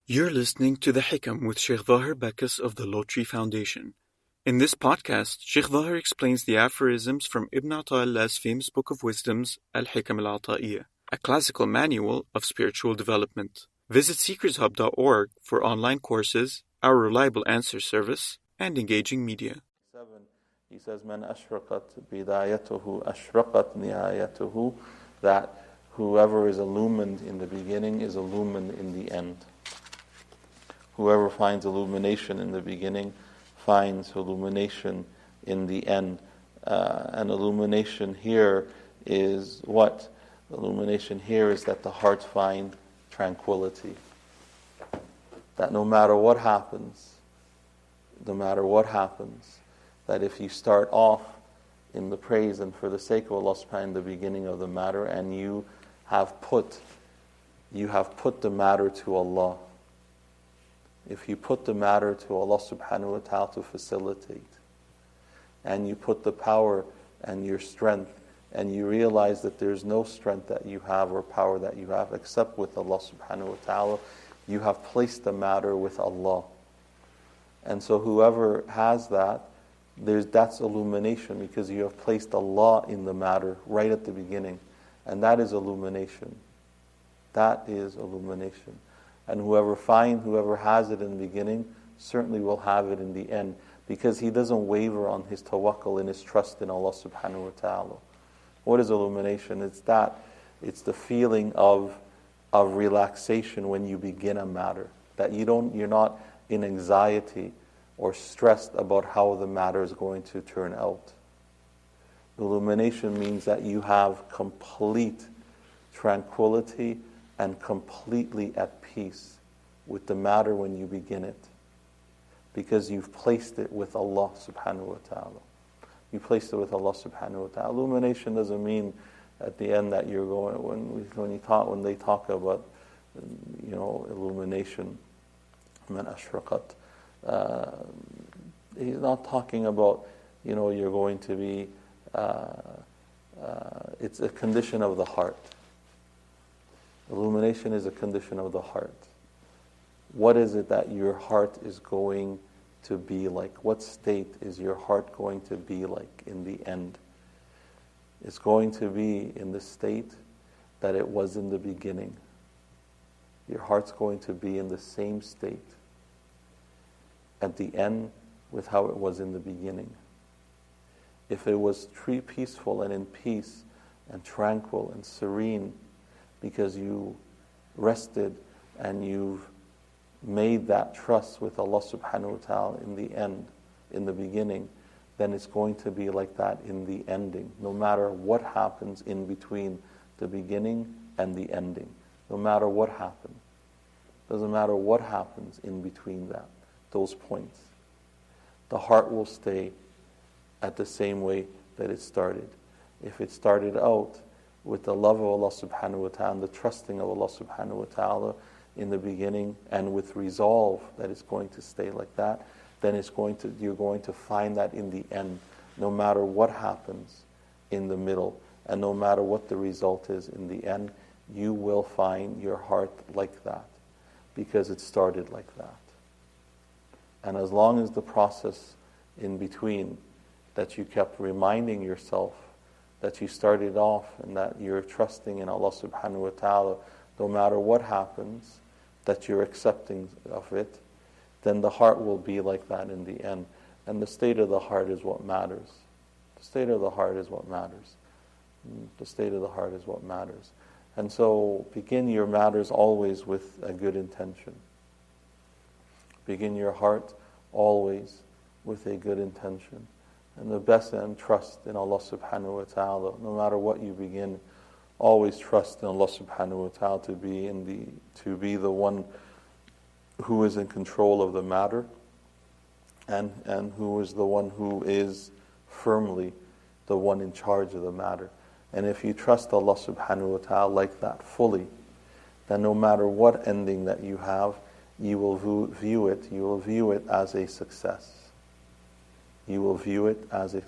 You're listening to The Hikam with Shaykh Zahir Bacchus of the Lotri Foundation. In this podcast, Shaykh Zahir explains the aphorisms from Ibn Ata'illah's famous book of wisdoms, Al-Hikam al-Ata'iyah, a classical manual of spiritual development. Visit seekershub.org for online courses, our reliable answer service, and engaging media. 7, he says, Man ashraqat bidayatuhu ashraqat nihayatuhu, that whoever is illumined in the beginning is illumined in the end. Whoever finds illumination in the beginning finds illumination in the end. And illumination here is what? Illumination here is that the heart finds tranquility. That no matter what happens, that if you start off in the praise and for the sake of Allah subhanahu wa ta'ala in the beginning of the matter, and you have put the matter to Allah. If you put the matter to Allah subhanahu wa ta'ala to facilitate, and you put the power and your strength, and you realize that there's no strength that you have or power that you have except with Allah subhanahu wa ta'ala, you have placed the matter with Allah. And so whoever has that, that's illumination, because you have placed Allah in the matter right at the beginning. And that is illumination. That is illumination. And whoever has it in the beginning certainly will have it in the end, because he doesn't waver on his tawakkul and his trust in Allah subhanahu wa ta'ala. What is illumination? It's the feeling of relaxation when you begin a matter. That you're not in anxiety or stressed about how the matter is going to turn out. Illumination means that you have complete tranquility and completely at peace with the matter when you begin it, because you've placed it with Allah subhanahu wa ta'ala. You placed it with Allah subhanahu wa ta'ala. Illumination doesn't mean at the end that you're going, when they talk about illumination, man ashraqat, he's not talking about you're going to be it's a condition of the heart. Illumination is a condition of the heart. What is it that your heart is going to be like? What state is your heart going to be like in the end? It's going to be in the state that it was in the beginning. Your heart's going to be in the same state at the end with how it was in the beginning. If it was peaceful and in peace and tranquil and serene, because you rested and you've made that trust with Allah subhanahu wa ta'ala in the end, in the beginning, then it's going to be like that in the ending, no matter what happens in between the beginning and the ending. No matter what happens. Doesn't matter what happens in between those points. The heart will stay at the same way that it started. If it started out with the love of Allah subhanahu wa ta'ala and the trusting of Allah subhanahu wa ta'ala in the beginning, and with resolve that it's going to stay like that, then you're going to find that in the end, no matter what happens in the middle, and no matter what the result is in the end, you will find your heart like that, because it started like that. And as long as the process in between, that you kept reminding yourself that you started off and that you're trusting in Allah subhanahu wa ta'ala, no matter what happens, that you're accepting of it, then the heart will be like that in the end. And the state of the heart is what matters. The state of the heart is what matters. The state of the heart is what matters. And so begin your matters always with a good intention. Begin your heart always with a good intention. And the best, and trust in Allah subhanahu wa ta'ala. No matter what you begin, always trust in Allah subhanahu wa ta'ala to be the one who is in control of the matter, and who is the one who is firmly the one in charge of the matter. And if you trust Allah subhanahu wa ta'ala like that fully, then no matter what ending that you have, you will view it as a success. You will view it as a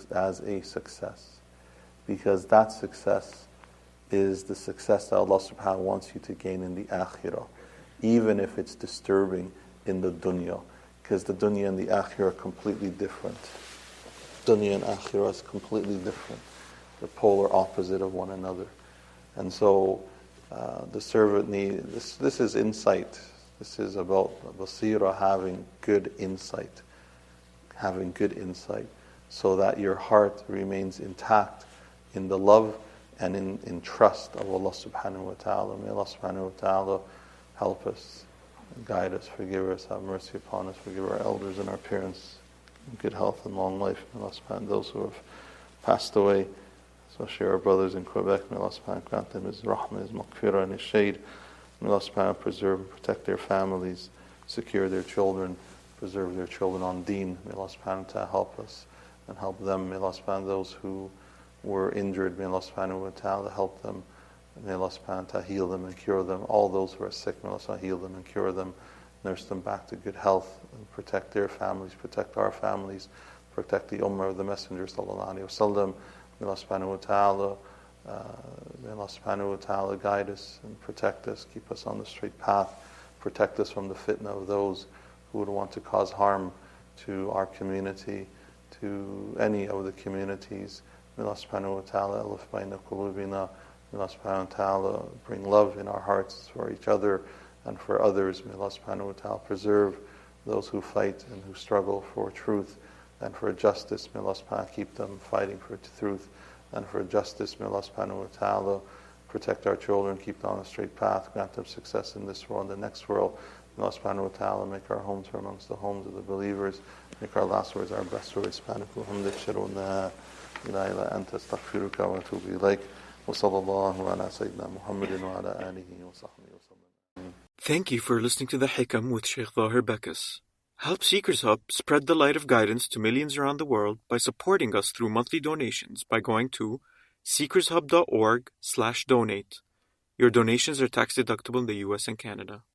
success, because that success is the success that Allah subhanahu wa ta'ala wants you to gain in the akhirah. even if it's disturbing in the dunya, because the dunya and the akhirah are completely different. Dunya and akhirah is completely different. They're polar opposite of one another. And so the servant needs, this is insight. This is about basira, having good insight. Having good insight, so that your heart remains intact in the love and in trust of Allah subhanahu wa ta'ala. May Allah subhanahu wa ta'ala help us, guide us, forgive us, have mercy upon us, forgive our elders and our parents, good health and long life. May Allah subhanahu, those who have passed away, especially our brothers in Quebec, may Allah subhanahu grant them His rahmah, His maghfirah and His shade. May Allah subhanahu preserve and protect their families, secure their children, preserve their children on deen. May Allah subhanahu wa ta'ala help us and help them. May Allah subhanahu those who were injured, may Allah subhanahu wa ta'ala help them. May Allah subhanahu wa ta'ala heal them and cure them. All those who are sick, may Allah subhanahu heal them and cure them, nurse them back to good health, and protect their families, protect our families, protect the ummah of the Messenger sallallahu alaihi wasallam. May Allah subhanahu wa ta'ala guide us and protect us, keep us on the straight path, protect us from the fitna of those who would want to cause harm to our community, to any of the communities. May Allah subhanahu wa ta'ala alif bayna qulubina. May Allah subhanahu wa ta'ala bring love in our hearts for each other and for others. May Allah subhanahu wa ta'ala preserve those who fight and who struggle for truth and for justice. May Allah subhanahu wa ta'ala keep them fighting for truth and for justice. May Allah subhanahu wa ta'ala protect our children, keep them on the straight path, grant them success in this world and the next world. May Allah subhanahu wa ta'ala make our homes from amongst the homes of the believers, make our last words our best words. Subhanahu wa لا إله أنت استغفرك وأتوب إليك وصلى الله على سيدنا محمد وعلى آله وصحبه وسلم. Thank you for listening to The Hikam with Shaykh Zahir Bacchus. Help Seekers Hub spread the light of guidance to millions around the world by supporting us through monthly donations by going to seekershub.org/donate. Your donations are tax deductible in the US and Canada.